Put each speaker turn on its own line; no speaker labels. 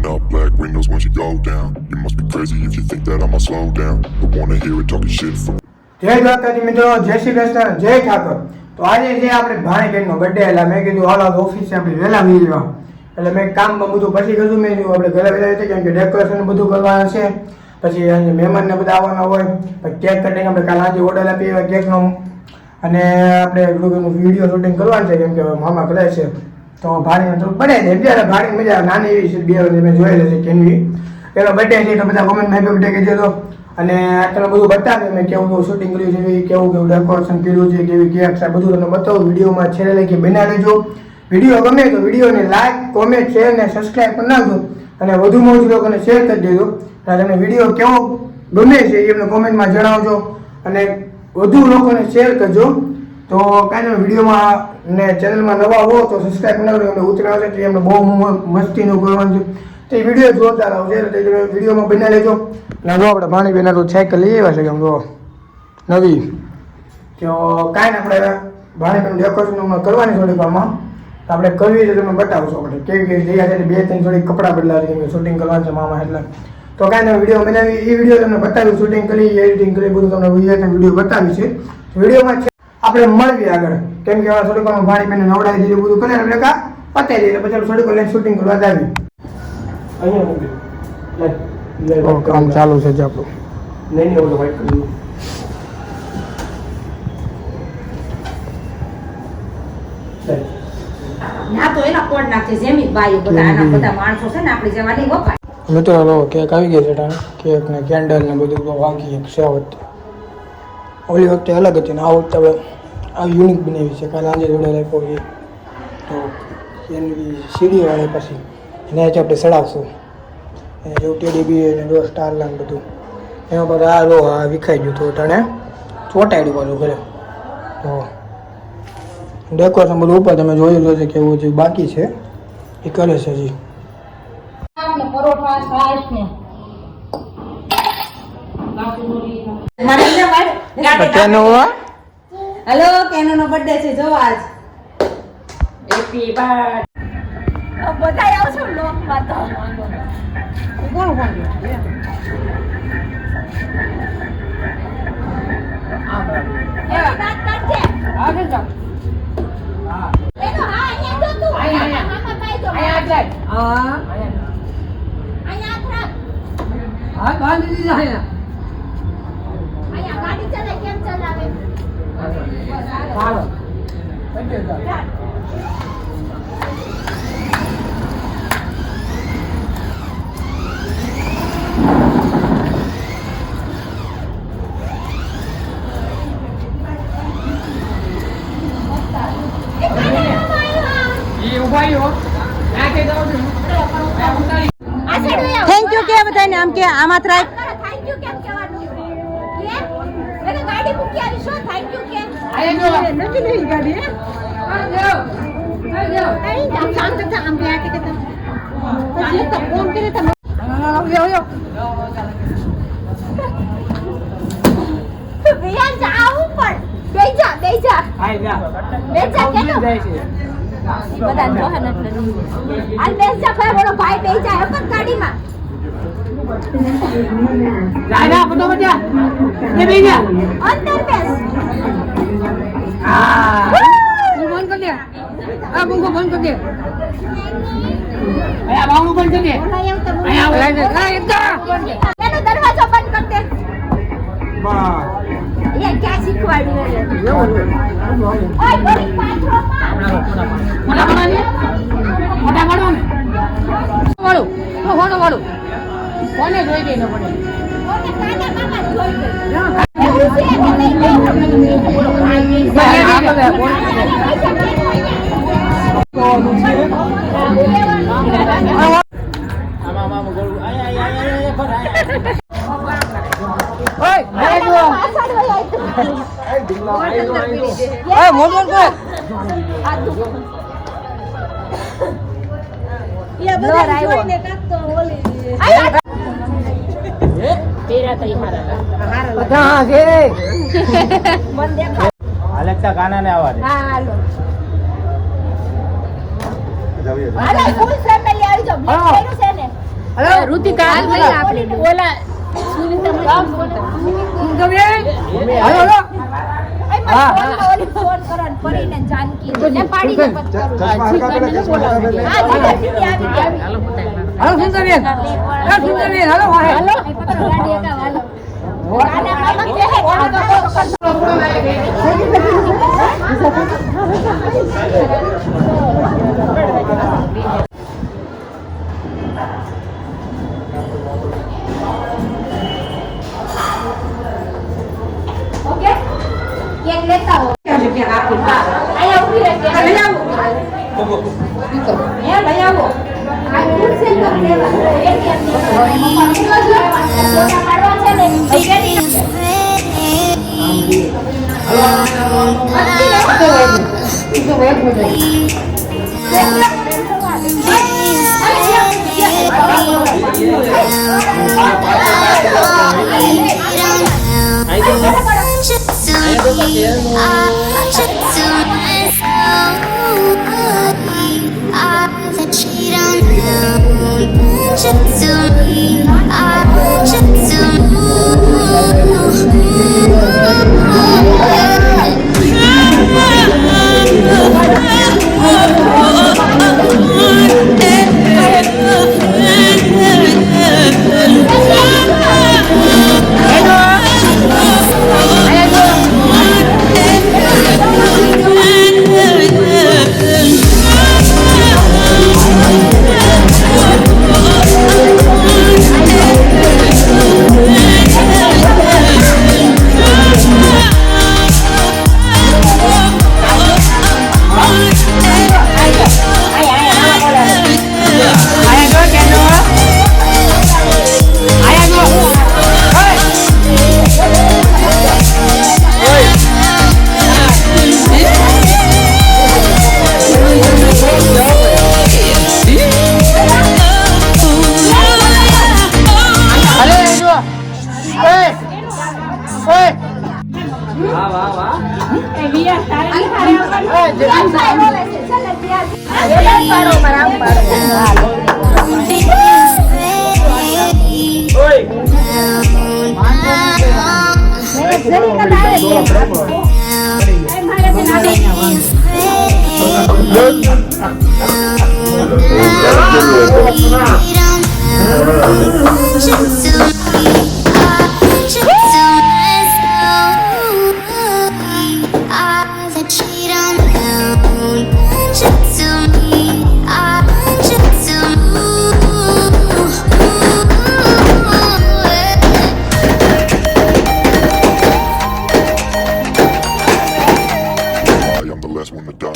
Pulling up black windows when she go down. You must be crazy if you think that I'ma slow down. But wanna hear it talking shit from
જય દ્વારકાજી મિત્રો, જય શ્રી કૃષ્ણ, જય ઠાકર. તો આજે છે આપણે ભાણીબેનનો birthday. એટલે મેં કીધું હાલો ઓફિસે આપણે વહેલા મળી જવા. એટલે મેં કામમાં બધું પછી કીધું, મેં કીધું આપણે ઘરે વહેલા કેમ કે ડેકોરેશન બધું કરવાનું છે. પછી અહીંયા મહેમાનને બધા આવવાના હોય. પછી કેક કટિંગ આપણે કાલે આજે ઓર્ડર આપી કેકનો, અને આપણે વિડીયો શૂટિંગ કરવાનું છે કેમ કે મામા કરે છે. તો ભાણીને થોડું પડે છે અત્યારે. ભાણી મજા નાની એવી છે, 2 વર્ષ મેં જોયેલી છે કેનવી. એનો બર્થડે છે તો બધા કોમેન્ટ હેપી બર્થડે કહેજો. તો અને તમને બધું બતાવ્યું મેં કેવું શૂટિંગ કર્યું છે, કેવું ડેકોરેશન કર્યું છે, કેવી કેક છે, બધું તમને બતાવું. વિડીયોમાં છેલ્લે લગી બના લેજો. વિડીયો ગમે તો વિડીયોને લાઈક, કોમેન્ટ, શેર અને સબસ્ક્રાઈબ કરી નાખજો. અને વધુમાં વધુ લોકોને શેર કરી દેજો. અને તમને વિડીયો કેવો ગમે છે એ એમને કોમેન્ટમાં જણાવજો અને વધુ લોકોને શેર કરજો. તો કાંઈ નહીં, વિડીયોમાં ને ચેનલમાં નવા હો તો સબસ્ક્રાઈબ કરી નાખજો. એમને ઉતરાવશે તો એમને બહુ મસ્તીનું કરવાનું છે. તો એ વિડીયો જોરદાર આવશે એટલે તમે વિડીયોમાં બના લેજો. અને જો આપણે ભાણીબેન તો સાયકલ લઈ આવ્યા છે કેમ જો નવી. તો કાંઈ ને આપણે ભાણીબેન ડેકોરેશન કરવાની થોડીક વારમાં તો આપણે કરવી છે તમને બતાવશું. આપણે કેવી કેવી જગ્યા છે 2-3 થોડીક કપડાં બદલાવે છે, શૂટિંગ કરવાનું છે મામા એટલે. તો કાંઈ નહીં, વિડીયો બનાવી એ વિડીયો તમને બતાવ્યું, શૂટિંગ કરી એડિટિંગ કરી બધું તમને વિડીયો બતાવી છે. વિડીયોમાં છે આપણે મળવી આગળ કેમ કે થોડીક વારમાં ભાણીબેનને નવડાવી દીધું બધું કરે એટલે કા પતાવી દઈએ પછી થોડીક લઈને શૂટિંગ કરવા જ આવી. અહીંયા કામ ચાલુ છે જ આપણું. નહીં ઓલો વાઈટ કરી
ના તો એના કોડ નાખે જેમી બાયો બધા આના બધા માણસો છે ને આપણી જેવા નહીં વપાય.
મિત્રો લો કેક આવી ગઈ છે ટાણે. કેક ને કેન્ડલ ને બધું તો વાગી એક છે. ઓલી વખતે અલગ હતી ને આ વખતે આપણે આ યુનિક બનાવી છે. કાલે આજે જોડે રાખ્યો એ તો એની સીડી વાળે પછી એને આજે આપણે ચડાવશું. એને જેવું ટેડી બી અને જો સ્ટાર લાઈન બધું એમાં બધા આ લો આ વિખાઈ ગયું તો ટાણે ચોટાડ્યું પાછું ઘરે. તો ડેકોરેશન બધું ઉપર તમે જોઈ લો છે કેવું જે બાકી છે એ કરે છે હજી.
પરોઠા છાશ ને હેલો કેનો નો બર્થડે છે જો આજ. હેપી બર્થડે બધા આવશો લોક માં તો કોણ કોણ એવા દાંત કાઢજે આગળ જાવ. એનો હા અહીંયા જો તું અહીંયા મામા પાઈ દો અહીંયા હા અહીંયા હા બાંધી દીધા અહીંયા ગાડી ચલાય કેમ ચલાવે ચાલો
થેન્ક યુ કે બધાને આમ કે આમાં ટ્રાય
થેન્ક યુ કેમ કહેવાનું કે એને ગાડી મૂકી આવી શું થેન્ક યુ કે
નથી નહીં ગાડી હે
અહીં કામ કરતા આમ ગયા કે તમે પછી તો ફોન કરે તમે
યો
વિયાન જાવ ઉપર બેજા બેજા કેતો બધા જોહન એટલે આ બેજા ભાઈ બોલો ભાઈ બેજા હે પણ ગાડીમાં
જાના બધો બજા એ બેજા
અંદર બેસ
બંધ કર દે આ બંગો બંધ કર દે આયા બાવનું બંધ કર દે આયા
એનો દરવાજો બંધ કર દે
બા
એ ક્યાં શીખવાડ્યું ઓય બોલી પાછો
મોટા વાળો ને વાળો કોને જોઈ દે ન પડે
કોને કાના મામા જોઈ દે
અલેક્સા ગાના ને આવા દે.
હા હાલો હાલો ફૂલ ફેમિલી આવી જાવ બ્લેક કર્યું છે ને
ઋતિકા હાલ ભાઈ આપણે ઓલા સુનિતા
હાલો હાલો
ઓલી ફોન કરો ને પરીને જાનકી ને પાડી દે પછી કરું.
ચશ્મા હરકા કરે, ચશ્મા હરકા કરે.
હા દીદી આવી
હાલો સુંદરબેન સુંદરબેન હાલો
હાલો ગાડી એકા હાલો ગાના મામા કહે ઓકે કેક લેતા હો આયા ઉભી રહે કેક લઈ આવો એ લઈ આવો આ ફૂડ છે તો લેવા એક કેક મમ્મા ફોટા પાડવા છે ને થઈ ગઈ
I am the last one to die.